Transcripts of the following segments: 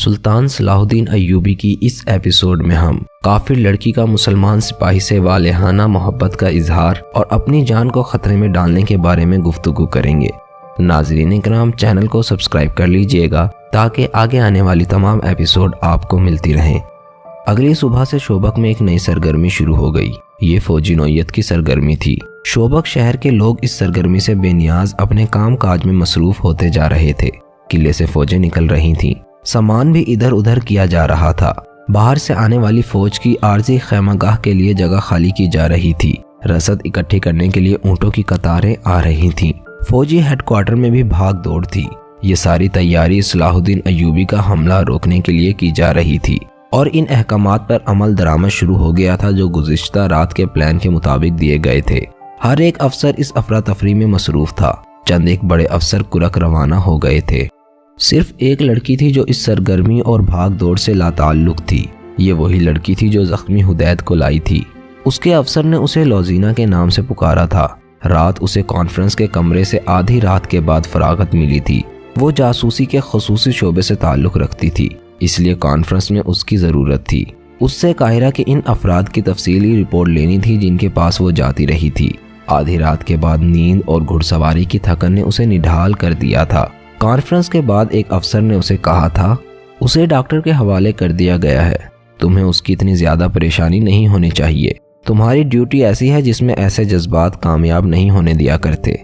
सुल्तान Salahuddin Ayyubi की इस episode में हम काफिर लड़की का मुसलमान सिपाही से वालेहाना मोहब्बत का इजहार और अपनी जान को खतरे में डालने के बारे में गुफ्तगू करेंगे। नाज़रीन इकराम, चैनल को सब्सक्राइब कर लीजिएगा ताकि आगे आने वाली तमाम एपिसोड आपको मिलती रहें। अगली सुबह से शोबक में एक नई सरगर्मी शुरू हो गई। ये फौजी नौयत की सरगर्मी थी। शोबक शहर के लोग इस सरगर्मी से बेनियाज अपने काम काज में मसरूफ होते जा रहे थे। किले से फौजें निकल रही थीं। सामान भी इधर उधर किया जा रहा था। बाहर से आने वाली फौज की आर्जी खैमागाह के लिए जगह खाली की जा रही थी। रसद इकट्ठी करने के लिए ऊंटों की कतारें आ रही थीं। फौजी हेडक्वार्टर में भी भाग दौड़ थी। ये सारी तैयारी सलाहुद्दीन अय्यूबी का हमला रोकने के लिए की जा रही थी और इन अहकामात पर अमल दरामद शुरू हो गया था जो गुज़िश्ता रात के प्लान के मुताबिक दिए गए थे। हर एक अफसर इस अफरा तफरी में मसरूफ था। चंद एक बड़े अफसर कुरक रवाना हो गए थे। सिर्फ एक लड़की थी जो इस सरगर्मी और भाग दौड़ से लाताल्लुक थी। ये वही लड़की थी जो जख्मी हुदैद को लाई थी। उसके अफसर ने उसे लौजीना के नाम से पुकारा था। रात उसे कॉन्फ्रेंस के कमरे से आधी रात के बाद फरागत मिली थी। वो जासूसी के खुसूसी शोबे से ताल्लुक रखती थी, इसलिए कॉन्फ्रेंस में उसकी ज़रूरत थी। उससे काहिरा के इन अफराद की तफसीली रिपोर्ट लेनी थी जिनके पास वो जाती रही थी। आधी रात के बाद नींद और घुड़सवारी की थकन ने उसे निढाल कर दिया था। कॉन्फ्रेंस के बाद एक अफसर ने उसे कहा था, उसे डॉक्टर के हवाले कर दिया गया है। तुम्हें उसकी इतनी ज़्यादा परेशानी नहीं होनी चाहिए। तुम्हारी ड्यूटी ऐसी है जिसमें ऐसे जज्बात कामयाब नहीं होने दिया करते।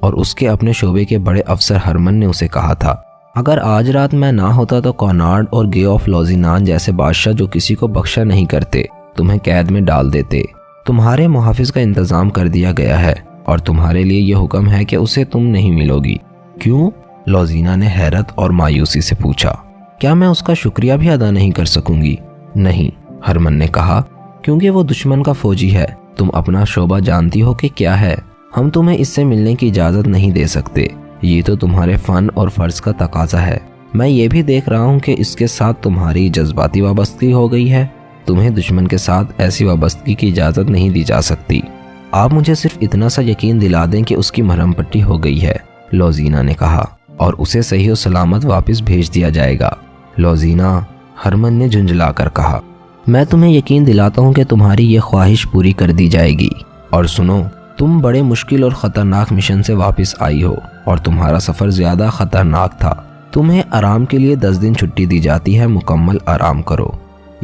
और उसके अपने शोबे के बड़े अफसर हरमन ने उसे कहा था, अगर आज रात मैं ना होता तो कॉनार्ड और गे ऑफ लौजीनान जैसे बादशाह जो किसी को बख्शा नहीं करते तुम्हें कैद में डाल देते। तुम्हारे मुहाफिज का इंतजाम कर दिया गया है और तुम्हारे लिए यह हुक्म है कि उसे तुम नहीं मिलोगी। क्यों? लौजीना ने हैरत और मायूसी से पूछा। क्या मैं उसका शुक्रिया भी अदा नहीं कर सकूंगी? नहीं, हरमन ने कहा, क्योंकि वो दुश्मन का फौजी है। तुम अपना शोबा जानती हो कि क्या है। हम तुम्हें इससे मिलने की इजाज़त नहीं दे सकते। ये तो तुम्हारे फ़न और फ़र्ज़ का तकाजा है। मैं ये भी देख रहा हूँ कि इसके साथ तुम्हारी जज्बाती वाबस्तगी हो गई है। तुम्हें दुश्मन के साथ ऐसी वाबस्तगी की इजाज़त नहीं दी जा सकती। आप मुझे सिर्फ इतना सा यकीन दिला दें कि उसकी मरहम पट्टी हो गई है, लौजीना ने कहा, और उसे सही और सलामत वापस भेज दिया जाएगा। लौजीना, हरमन ने झुंझला कर कहा, मैं तुम्हें यकीन दिलाता हूँ कि तुम्हारी ये ख्वाहिश पूरी कर दी जाएगी। और सुनो, तुम बड़े मुश्किल और ख़तरनाक मिशन से वापस आई हो और तुम्हारा सफ़र ज़्यादा ख़तरनाक था। तुम्हें आराम के लिए 10 दिन छुट्टी दी जाती है, मुकम्मल आराम करो।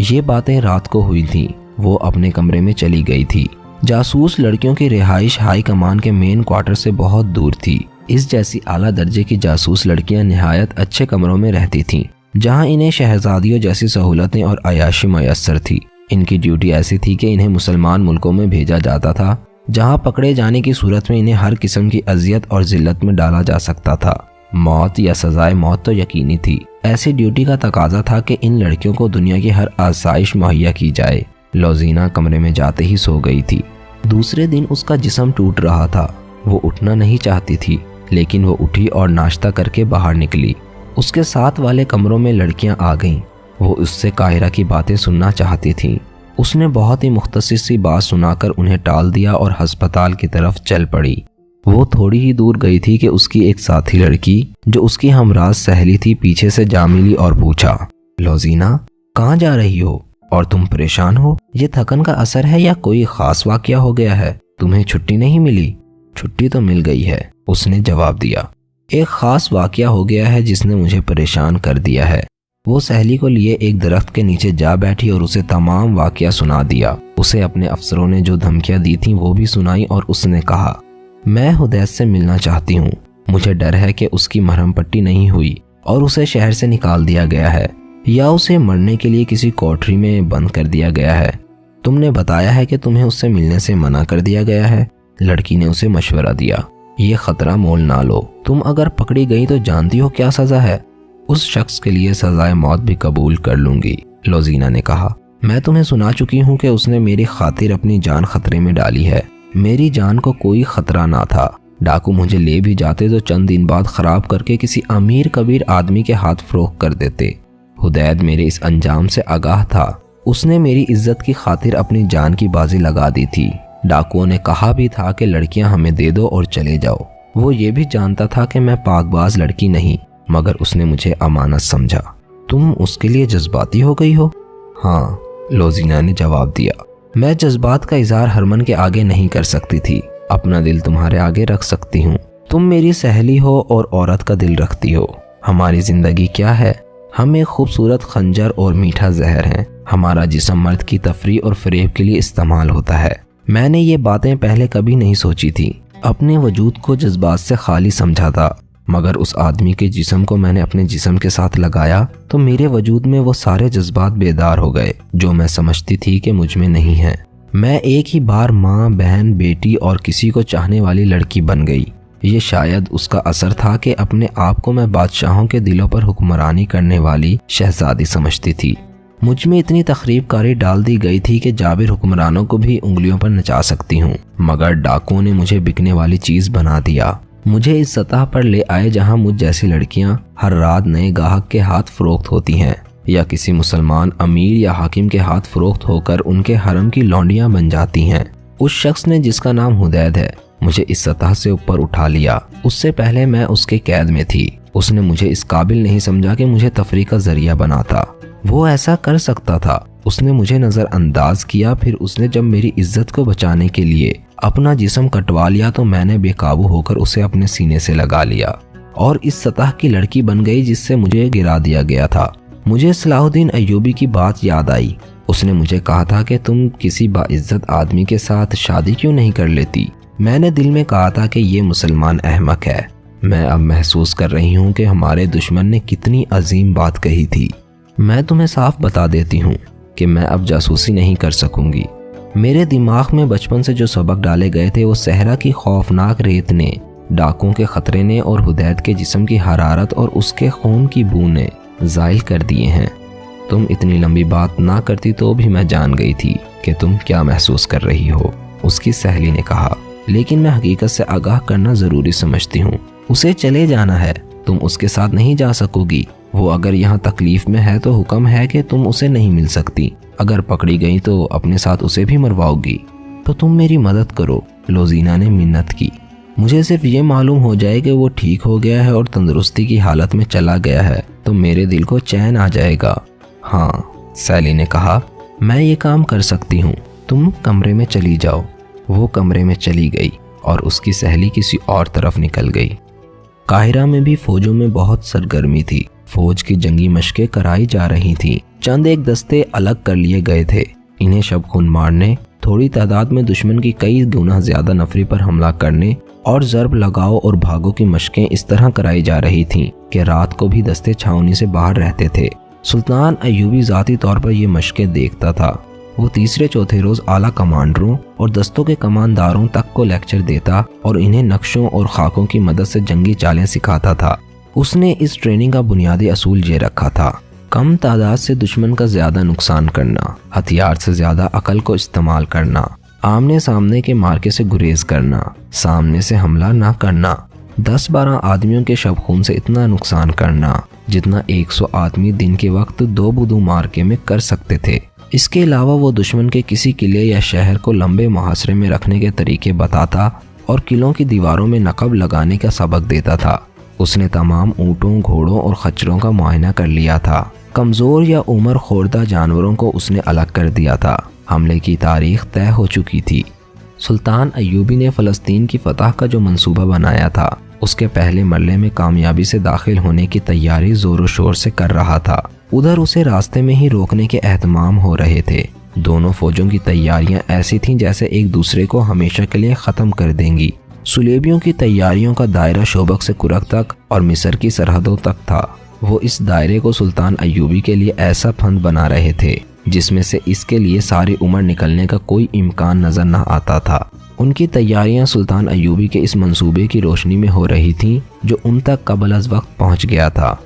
ये बातें रात को हुई थीं। वो अपने कमरे में चली गई थी। जासूस लड़कियों की रिहाइश हाई कमान के मेन क्वार्टर से बहुत दूर थी। इस जैसी आला दर्जे की जासूस लड़कियां निहायत अच्छे कमरों में रहती थीं, जहां इन्हें शहजादियों जैसी सहूलतें और अयाशी मयस्सर थी। इनकी ड्यूटी ऐसी थी कि इन्हें मुसलमान मुल्कों में भेजा जाता था, जहां पकड़े जाने की सूरत में इन्हें हर किस्म की अजियत और जिल्लत में डाला जा सकता था। मौत या सजाए मौत तो यकीनी थी। ऐसी ड्यूटी का तकाजा था कि इन लड़कियों को दुनिया की हर आसाइश मुहैया की जाए। लौजीना कमरे में जाते ही सो गई थी। दूसरे दिन उसका जिस्म टूट रहा था। वो उठना नहीं चाहती थी, लेकिन वो उठी और नाश्ता करके बाहर निकली। उसके साथ वाले कमरों में लड़कियां आ गईं। वो उससे काहिरा की बातें सुनना चाहती थीं। उसने बहुत ही मुख्तसर सी बात सुनाकर उन्हें टाल दिया और अस्पताल की तरफ चल पड़ी। वो थोड़ी ही दूर गई थी कि उसकी एक साथी लड़की जो उसकी हमराज सहेली थी पीछे से जा मिली और पूछा, लौजीना, कहाँ जा रही हो और तुम परेशान हो? ये थकन का असर है या कोई खास वाकया हो गया है? तुम्हें छुट्टी नहीं मिली? छुट्टी तो मिल गई है, उसने जवाब दिया। एक खास वाकया हो गया है जिसने मुझे परेशान कर दिया है। वो सहेली को लिए एक दरख्त के नीचे जा बैठी और उसे तमाम वाकया सुना दिया। उसे अपने अफसरों ने जो धमकियां दी थीं वो भी सुनाई और उसने कहा, मैं हुदैद से मिलना चाहती हूँ। मुझे डर है कि उसकी मरहम पट्टी नहीं हुई और उसे शहर से निकाल दिया गया है या उसे मरने के लिए किसी कोठरी में बंद कर दिया गया है। तुमने बताया है कि तुम्हें उससे मिलने से मना कर दिया गया है। लड़की ने उसे मशवरा दिया, ये खतरा मोल ना लो। तुम अगर पकड़ी गई तो जानती हो क्या सजा है। उस शख्स के लिए सजाए मौत भी कबूल कर लूंगी, लौजीना ने कहा। मैं तुम्हें सुना चुकी हूँ कि उसने मेरी खातिर अपनी जान खतरे में डाली है। मेरी जान को कोई खतरा ना था। डाकू मुझे ले भी जाते तो चंद दिन बाद खराब करके किसी अमीर कबीर आदमी के हाथ फरोख्त कर देते। हुदैद मेरे इस अंजाम से आगाह था। उसने मेरी इज्जत की खातिर अपनी जान की बाजी लगा दी थी। डाकुओं ने कहा भी था कि लड़कियां हमें दे दो और चले जाओ। वो ये भी जानता था कि मैं पाकबाज लड़की नहीं, मगर उसने मुझे अमानत समझा। तुम उसके लिए जज्बाती हो गई हो? हाँ, लोजीना ने जवाब दिया। मैं जज्बात का इजहार हरमन के आगे नहीं कर सकती थी, अपना दिल तुम्हारे आगे रख सकती हूँ। तुम मेरी सहेली हो और औरत का दिल रखती हो। हमारी जिंदगी क्या है? हम एक खूबसूरत खंजर और मीठा जहर हैं। हमारा जिस्म मर्द की तफरीह और फरेब के लिए इस्तेमाल होता है। मैंने ये बातें पहले कभी नहीं सोची थी। अपने वजूद को जज्बात से खाली समझा था, मगर उस आदमी के जिस्म को मैंने अपने जिस्म के साथ लगाया तो मेरे वजूद में वो सारे जज्बात बेदार हो गए जो मैं समझती थी कि मुझ में नहीं है। मैं एक ही बार माँ, बहन, बेटी और किसी को चाहने वाली लड़की बन गई। ये शायद उसका असर था कि अपने आप को मैं बादशाहों के दिलों पर हुक्मरानी करने वाली शहजादी समझती थी। मुझ में इतनी तखरीबकारी डाल दी गई थी कि जाबिर हुक्मरानों को भी उंगलियों पर नचा सकती हूँ, मगर डाकुओं ने मुझे बिकने वाली चीज बना दिया। मुझे इस सतह पर ले आए जहाँ मुझ जैसी लड़कियाँ हर रात नए गाहक के हाथ फरोख्त होती हैं या किसी मुसलमान अमीर या हाकिम के हाथ फरोख्त होकर उनके हरम की लौंडियाँ बन जाती हैं। उस शख्स ने, जिसका नाम हुदैद है, मुझे इस सतह से ऊपर उठा लिया। उससे पहले मैं उसके कैद में थी। उसने मुझे इस काबिल नहीं समझा कि मुझे तफरीह का जरिया बनाता। वो ऐसा कर सकता था। उसने मुझे नजरअंदाज किया। फिर उसने जब मेरी इज्जत को बचाने के लिए अपना जिस्म कटवा लिया तो मैंने बेकाबू होकर उसे अपने सीने से लगा लिया और इस सतह की लड़की बन गई जिससे मुझे गिरा दिया गया था। मुझे सलाहुद्दीन अय्यूबी की बात याद आई। उसने मुझे कहा था कि तुम किसी बाइज्जत आदमी के साथ शादी क्यों नहीं कर लेती। मैंने दिल में कहा था कि ये मुसलमान अहमक है। मैं अब महसूस कर रही हूँ कि हमारे दुश्मन ने कितनी अजीम बात कही थी। मैं तुम्हें साफ बता देती हूँ कि मैं अब जासूसी नहीं कर सकूंगी। मेरे दिमाग में बचपन से जो सबक डाले गए थे वो सहरा की खौफनाक रेत ने, डाकुओं के खतरे ने और हुदैद के जिस्म की हरारत और उसके खून की बू ने ज़ाइल कर दिए हैं। तुम इतनी लंबी बात ना करती तो भी मैं जान गई थी कि तुम क्या महसूस कर रही हो, उसकी सहेली ने कहा। लेकिन मैं हकीकत से आगाह करना ज़रूरी समझती हूँ। उसे चले जाना है, तुम उसके साथ नहीं जा सकोगी। वो अगर यहाँ तकलीफ में है तो हुक्म है कि तुम उसे नहीं मिल सकती। अगर पकड़ी गई तो अपने साथ उसे भी मरवाओगी। तो तुम मेरी मदद करो, लोजीना ने मिन्नत की। मुझे सिर्फ ये मालूम हो जाए कि वो ठीक हो गया है और तंदुरुस्ती की हालत में चला गया है तो मेरे दिल को चैन आ जाएगा। हाँ, सैली ने कहा, मैं ये काम कर सकती हूँ। तुम कमरे में चली जाओ। वो कमरे में चली गई और उसकी सहेली किसी और तरफ निकल गई। काहिरा में भी फौजों में बहुत सरगर्मी थी। फौज की जंगी मशकें कराई जा रही थीं। चंद एक दस्ते अलग कर लिए गए थे। इन्हें शब खून मारने, थोड़ी तादाद में दुश्मन की कई गुना ज्यादा नफरी पर हमला करने और ज़रब लगाओ और भागो की मशकें इस तरह कराई जा रही थीं कि रात को भी दस्ते छावनी से बाहर रहते थे। सुल्तान अय्यूबी ज़ाती तौर पर ये मशकें देखता था। वो तीसरे चौथे रोज आला कमांडरों और दस्तों के कमांदारों तक को लेक्चर देता और इन्हें नक्शों और खाकों की मदद से जंगी चालें सिखाता था। उसने इस ट्रेनिंग का बुनियादी असूल ये रखा था: कम तादाद से दुश्मन का ज्यादा नुकसान करना, हथियार से ज्यादा अकल को इस्तेमाल करना, आमने सामने के मार्के से गुरेज करना, सामने से हमला ना करना, 10-12 आदमियों के शब खून से इतना नुकसान करना जितना 100 आदमी दिन के वक्त 2 बुदू मार्के में कर सकते थे। इसके अलावा वो दुश्मन के किसी किले या शहर को लंबे मुहासरे में रखने के तरीके बताता और किलों की दीवारों में नकब लगाने का सबक देता था। उसने तमाम ऊँटों, घोड़ों और खच्चरों का मुआयना कर लिया था। कमज़ोर या उम्र खोरदा जानवरों को उसने अलग कर दिया था। हमले की तारीख तय हो चुकी थी। सुल्तान अय्यूबी ने फ़लस्तीन की फतह का जो मंसूबा बनाया था उसके पहले मरले में कामयाबी से दाखिल होने की तैयारी ज़ोर शोर से कर रहा था। उधर उसे रास्ते में ही रोकने के एहतमाम हो रहे थे। दोनों फौजों की तैयारियां ऐसी थीं जैसे एक दूसरे को हमेशा के लिए ख़त्म कर देंगी। सुलेबियों की तैयारियों का दायरा शोबक से कुरक तक और मिस्र की सरहदों तक था। वो इस दायरे को सुल्तान अय्यूबी के लिए ऐसा फंद बना रहे थे जिसमें से इसके लिए सारी उम्र निकलने का कोई इम्कान नजर न आता था। उनकी तैयारियां सुल्तान अय्यूबी के इस मंसूबे की रोशनी में हो रही थीं जो उन तक कबल अज़ वक्त पहुंच गया था।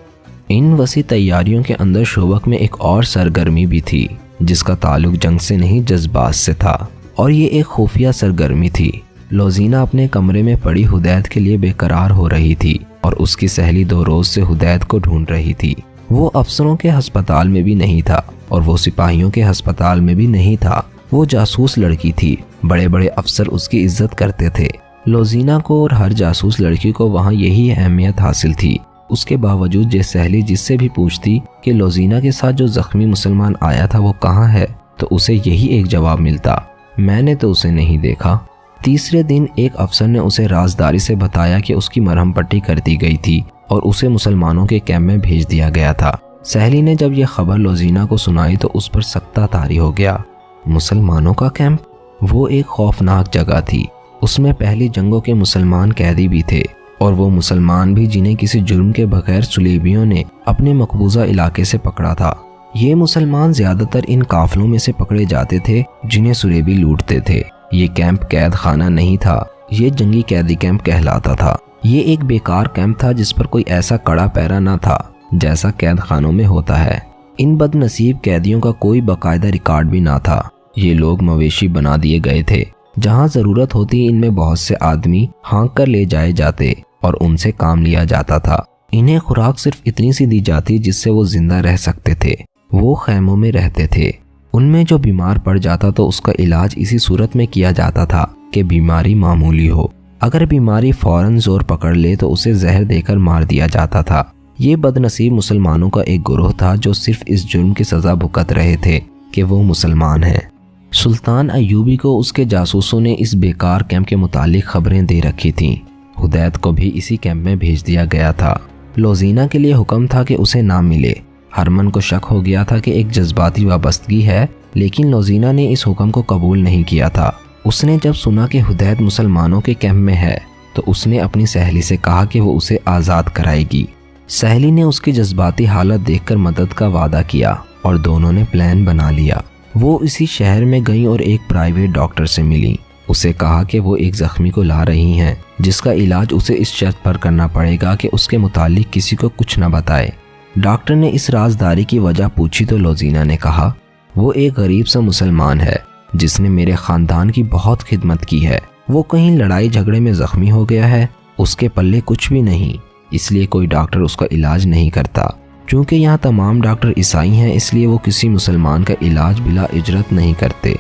इन वसी तैयारियों के अंदर शोबक में एक और सरगर्मी भी थी जिसका ताल्लुक जंग से नहीं जज्बात से था, और ये एक खुफिया सरगर्मी थी। लोजीना अपने कमरे में पड़ी हुदैद के लिए बेकरार हो रही थी और उसकी सहेली 2 रोज से हुदैद को ढूंढ रही थी। वो अफसरों के हस्पताल में भी नहीं था और वो सिपाहियों के हस्पताल में भी नहीं था। वो जासूस लड़की थी। बड़े बड़े अफसर उसकी इज्जत करते थे। लोजीना को और हर जासूस लड़की को वहाँ यही अहमियत हासिल थी। उसके बावजूद ये सहेली जिससे भी पूछती कि लोजीना के साथ जो जख्मी मुसलमान आया था वो कहाँ है, तो उसे यही एक जवाब मिलता, मैंने तो उसे नहीं देखा। तीसरे दिन एक अफसर ने उसे राजदारी से बताया कि उसकी मरहम पट्टी कर दी गई थी और उसे मुसलमानों के कैंप में भेज दिया गया था। सहेली ने जब यह खबर लोजीना को सुनाई तो उस पर सख्ता तारी हो गया। मुसलमानों का कैंप? वो एक खौफनाक जगह थी। उसमें पहली जंगों के मुसलमान कैदी भी थे और वो मुसलमान भी जिन्हें किसी जुर्म के बगैर सुलेबियों ने अपने मकबूजा इलाके से पकड़ा था। ये मुसलमान ज्यादातर इन काफिलों में से पकड़े जाते थे जिन्हें सुलेबी लूटते थे। ये कैंप कैद खाना नहीं था, ये जंगी कैदी कैंप कहलाता था। ये एक बेकार कैंप था जिस पर कोई ऐसा कड़ा पैरा न था जैसा कैद खानों में होता है। इन बदनसीब कैदियों का कोई बाकायदा रिकॉर्ड भी ना था। ये लोग मवेशी बना दिए गए थे। जहाँ जरूरत होती इनमें बहुत से आदमी हाँक कर ले जाए जाते और उनसे काम लिया जाता था। इन्हें खुराक सिर्फ इतनी सी दी जाती जिससे वो जिंदा रह सकते थे। वो खैमों में रहते थे। उनमें जो बीमार पड़ जाता तो उसका इलाज इसी सूरत में किया जाता था कि बीमारी मामूली हो। अगर बीमारी फौरन जोर पकड़ ले तो उसे जहर देकर मार दिया जाता था। ये बदनसीब मुसलमानों का एक गिरोह था जो सिर्फ इस जुर्म की सजा भुगत रहे थे कि वो मुसलमान हैं। सुल्तान अय्यूबी को उसके जासूसों ने इस बेकार कैंप के मुतालिक खबरें दे रखी थीं। हुदैत को भी इसी कैंप में भेज दिया गया था। लोजीना के लिए हुक्म था कि उसे ना मिले। हरमन को शक हो गया था कि एक जज्बाती वाबस्तगी है, लेकिन लोजीना ने इस हुक्म को कबूल नहीं किया था। उसने जब सुना कि हुदैत मुसलमानों के कैंप में है तो उसने अपनी सहेली से कहा कि वो उसे आज़ाद कराएगी। सहेली ने उसकी जज्बाती हालत देखकर मदद का वादा किया और दोनों ने प्लान बना लिया। वो इसी शहर में गई और एक प्राइवेट डॉक्टर से मिली। उसे कहा कि वो एक जख्मी को ला रही हैं जिसका इलाज उसे इस शर्त पर करना पड़ेगा कि उसके मुतालिक किसी को कुछ न बताए। डॉक्टर ने इस राजदारी की वजह पूछी तो लोजीना ने कहा, वो एक गरीब सा मुसलमान है जिसने मेरे खानदान की बहुत खिदमत की है। वो कहीं लड़ाई झगड़े में जख्मी हो गया है, उसके पल्ले कुछ भी नहीं, इसलिए कोई डॉक्टर उसका इलाज नहीं करता। चूँकि यहाँ तमाम डॉक्टर ईसाई हैं इसलिए वो किसी मुसलमान का इलाज बिला इजरत नहीं करते।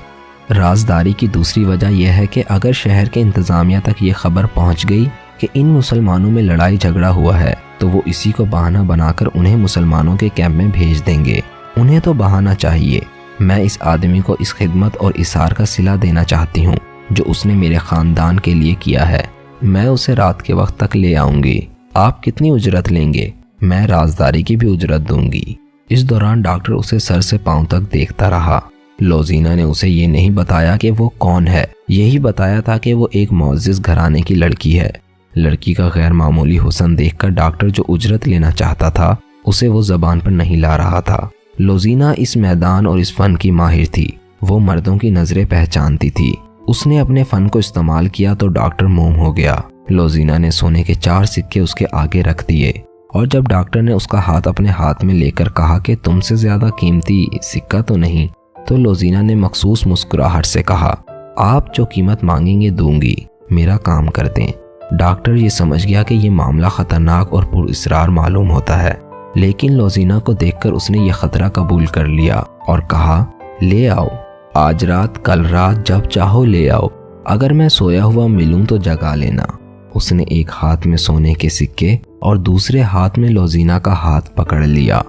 राजदारी की दूसरी वजह यह है कि अगर शहर के इंतज़ामिया तक ये खबर पहुँच गई कि इन मुसलमानों में लड़ाई झगड़ा हुआ है तो वो इसी को बहाना बनाकर उन्हें मुसलमानों के कैंप में भेज देंगे। उन्हें तो बहाना चाहिए। मैं इस आदमी को इस खिदमत और इसार का सिला देना चाहती हूँ जो उसने मेरे ख़ानदान के लिए किया है। मैं उसे रात के वक्त तक ले आऊँगी। आप कितनी उजरत लेंगे? मैं राजदारी की भी उजरत दूंगी। इस दौरान डॉक्टर उसे सर से पांव तक देखता रहा। लोजीना ने उसे ये नहीं बताया कि वो कौन है, यही बताया था कि वो एक मुअज़्ज़िज़ घराने की लड़की है। लड़की का गैर मामूली हुस्न देखकर डॉक्टर जो उजरत लेना चाहता था उसे वो जबान पर नहीं ला रहा था। लोजीना इस मैदान और इस फन की माहिर थी। वो मर्दों की नजरें पहचानती थी। उसने अपने फन को इस्तेमाल किया तो डॉक्टर मोम हो गया। लोजीना ने सोने के 4 सिक्के उसके आगे रख दिए और जब डॉक्टर ने उसका हाथ अपने हाथ में लेकर कहा कि तुमसे ज्यादा कीमती सिक्का तो नहीं, तो लोजीना ने मखसूस मुस्कुराहट से कहा, आप जो कीमत मांगेंगे दूंगी, मेरा काम कर दें। डॉक्टर ये समझ गया कि ये मामला खतरनाक और पुरइसरार मालूम होता है, लेकिन लोजीना को देखकर उसने ये खतरा कबूल कर लिया और कहा, ले आओ, आज रात कल रात जब चाहो ले आओ, अगर मैं सोया हुआ मिलूं तो जगा लेना। उसने एक हाथ में सोने के सिक्के और दूसरे हाथ में लोजीना का हाथ पकड़ लिया।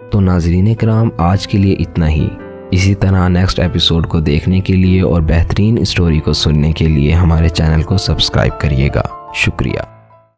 तो नाज़रीन किराम, आज के लिए इतना ही। इसी तरह नेक्स्ट एपिसोड को देखने के लिए और बेहतरीन स्टोरी को सुनने के लिए हमारे चैनल को सब्सक्राइब करिएगा। शुक्रिया।